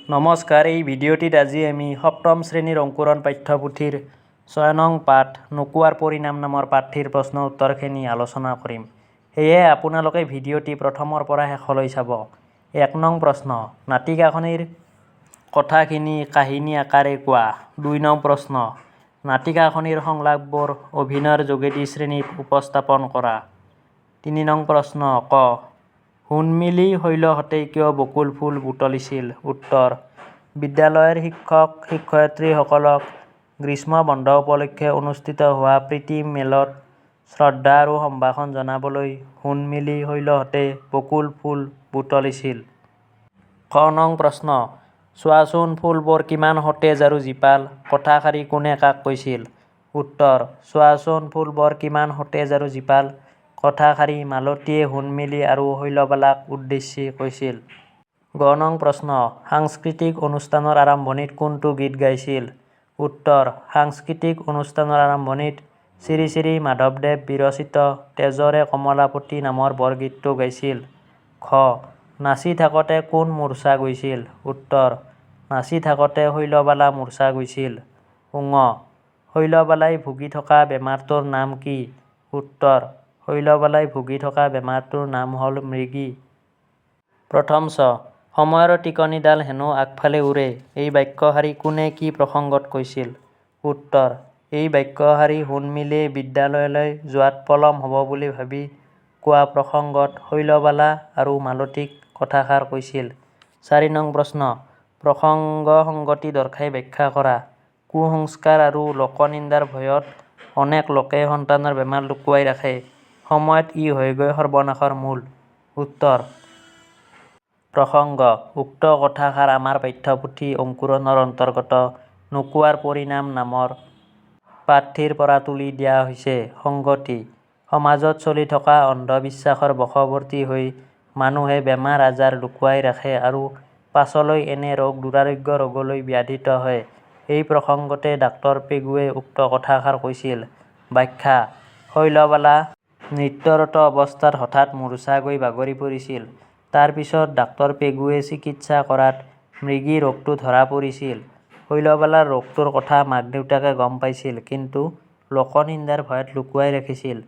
নমস্কাৰ, এই ভিডিঅ'টিত আজি আমি সপ্তম শ্ৰেণীৰ অংকুৰণ পাঠ্যপুথিৰ ৬ নং পাঠ নোকোৱাৰ পৰিণাম নামৰ পাঠটিৰ প্ৰশ্ন উত্তৰখিনি আলোচনা কৰিম। সেয়ে আপোনালোকে ভিডিঅ'টি প্ৰথমৰ পৰা শেষলৈ চাব। ১ নং প্ৰশ্ন, নাটিকাখনিৰ কথাখিনি কাহিনী আকাৰে কোৱা। ২ নং প্ৰশ্ন, নাটিকাখনিৰ সংলাপবোৰ অভিনয়ৰ যোগেদি শ্ৰেণীত উপস্থাপন কৰা। ৩ নং প্ৰশ্ন, ক সোণমিলি শৈলহঁতে কিয় বকুল ফুল বুটলিছিল? উত্তৰ: বিদ্যালয়ৰ শিক্ষক-শিক্ষয়িত্ৰীসকলক গ্ৰীষ্ম বন্ধ উপলক্ষে অনুষ্ঠিত হোৱা প্ৰীতি মেলত শ্ৰদ্ধা আৰু সম্ভাষণ জনাবলৈ সোণমিলি শৈলহঁতে বকুল ফুল বুটলিছিল। খ নং প্ৰশ্ন, চোৱাচোন ফুলবোৰ কিমান সতেজ আৰু জীপাল। কথাষাৰি কোনে কাক কৈছিল? উত্তৰ: চোৱাচোন ফুলবোৰ কিমান সতেজ আৰু জীপাল কথাষাৰি মালতীয়ে সোণমিলি আৰু শৈলবালাক উদ্দেশ্যি কৈছিল। গ নং প্ৰশ্ন, সাংস্কৃতিক অনুষ্ঠানৰ আৰম্ভণিত কোনটো গীত গাইছিল? উত্তৰ: সাংস্কৃতিক অনুষ্ঠানৰ আৰম্ভণিত শ্ৰী শ্ৰী মাধৱদেৱ বিৰচিত তেজৰে কমলাপতি নামৰ বৰগীতটো গাইছিল। খ নাচি থাকোঁতে কোন মূৰ্ছা গৈছিল? উত্তৰ: নাচি থাকোঁতে শৈলবালা মূৰ্ছা গৈছিল। ঙ শৈলবালাই ভুগি থকা বেমাৰটোৰ নাম কি? উত্তৰ: শৈলবালাই ভুগি থকা বেমাৰটোৰ নাম হ'ল মৃগী। প্ৰথম ছ, সময়ৰ টিকনিডাল হেনো আগফালে উৰে, এই বাক্যশাৰী কোনে কি প্ৰসংগত কৈছিল? উত্তৰ: এই বাক্যশাৰী সোণমিলিয়ে বিদ্যালয়লৈ যোৱাত পলম হ'ব বুলি ভাবি কোৱা প্ৰসংগত শৈলবালা আৰু মালতীক কথাষাৰ কৈছিল। ৪ নং প্ৰশ্ন, প্ৰসংগ-সংগতি দৰ্শাই ব্যাখ্যা কৰা। কুসংস্কাৰ আৰু লোকনিন্দাৰ ভয়ত অনেক লোকে সন্তানৰ বেমাৰ লুকুৱাই ৰাখে। সময়ত ই হয়গৈ সৰ্বনাশৰ মূল। উত্তৰ: প্ৰসংগ। উক্ত কথাষাৰ আমাৰ পাঠ্যপুথি অংকুৰণৰ অন্তৰ্গত নোকোৱাৰ পৰিণাম নামৰ পাঠটিৰ পৰা তুলি দিয়া হৈছে। সংগতি: সমাজত চলি থকা অন্ধবিশ্বাসৰ বশৱৰ্তী হৈ মানুহে বেমাৰ-আজাৰ লুকুৱাই ৰাখে আৰু পাছলৈ এনে ৰোগ দুৰাৰোগ্য ৰোগলৈ ব্যাধিত হয়। এই প্ৰসংগতে ডাক্তৰ পেগুৱে উক্ত কথাষাৰ কৈছিল। ব্যাখ্যা: শৈলবালা নৃত্যৰত অৱস্থাত হঠাৎ মূৰ্ছা গৈ বাগৰি পৰিছিল। তাৰ পিছত ডাক্তৰ পেগুৱে চিকিৎসা কৰাত মৃগী ৰোগটো ধৰা পৰিছিল। শৈলবালাৰ ৰোগটোৰ কথা মাক-দেউতাকে গম পাইছিল, কিন্তু লোকনিন্দাৰ ভয়ত লুকুৱাই ৰাখিছিল।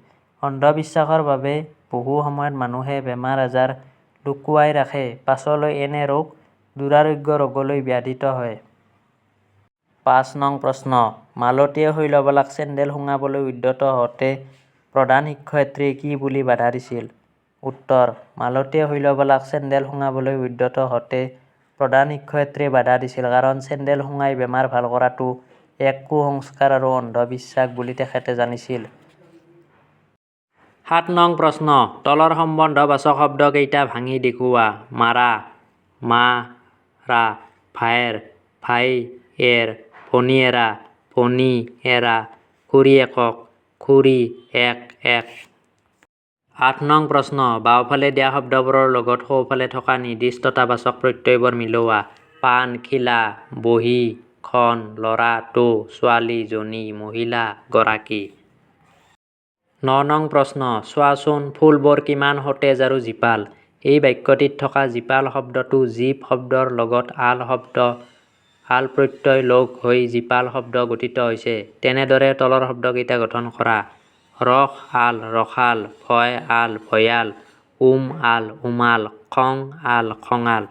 অন্ধবিশ্বাসৰ বাবে বহু সময়ত মানুহে বেমাৰ-আজাৰ লুকুৱাই ৰাখে, পাছলৈ এনে ৰোগ দুৰাৰোগ্য ৰোগলৈ ব্যাধিত হয়। ৫ নং প্ৰশ্ন, মালতীয়ে শৈলবালাক চেণ্ডেল শুঙাবলৈ উদ্যত হওঁতে প্ৰধান শিক্ষয়িত্ৰীয়ে কি বুলি বাধা দিছিল? উত্তৰ: মালতীয়ে শৈলবালাক চেণ্ডেল শুঙাবলৈ উদ্যত হওঁতে প্ৰধান শিক্ষয়িত্ৰীয়ে বাধা দিছিল কাৰণ চেণ্ডেল শুঙাই বেমাৰ ভাল কৰাটো এক কুসংস্কাৰ আৰু অন্ধবিশ্বাস বুলি তেখেতে জানিছিল। ৭ নং প্ৰশ্ন, তলৰ সম্বন্ধবাচক শব্দ কেইটা ভাঙি দেখুওৱা। মাৰা, মা-ৰা, ভায়েৰ, ভাই-এৰ, ভনীয়েৰা, ভনী-এৰা, খুৰীয়েকক, খুৰী-এক-এক। ৮ নং প্ৰশ্ন, বাওঁফালে দিয়া শব্দবোৰৰ লগত সোঁফালে থকা নিৰ্দিষ্টতাবাচক প্ৰত্যয়বোৰ মিলোৱা। পাণ, খিলা, বহী, খন, ল'ৰা, টো, ছোৱালী, জনী, মহিলা, গৰাকী। ৯ নং প্ৰশ্ন, চোৱাচোন ফুলবোৰ কিমান সতেজ আৰু জীপাল। এই বাক্যটিত থকা জীপাল শব্দটো জীপ শব্দৰ লগত আল প্ৰত্যয় লগ হৈ জীপাল শব্দ গঠিত হৈছে। তেনেদৰে তলৰ শব্দকেইটা গঠন কৰা। ৰস আল, ৰসাল, ভয় আল, ভয়াল, আল, উমাল, খং আল, খঙাল।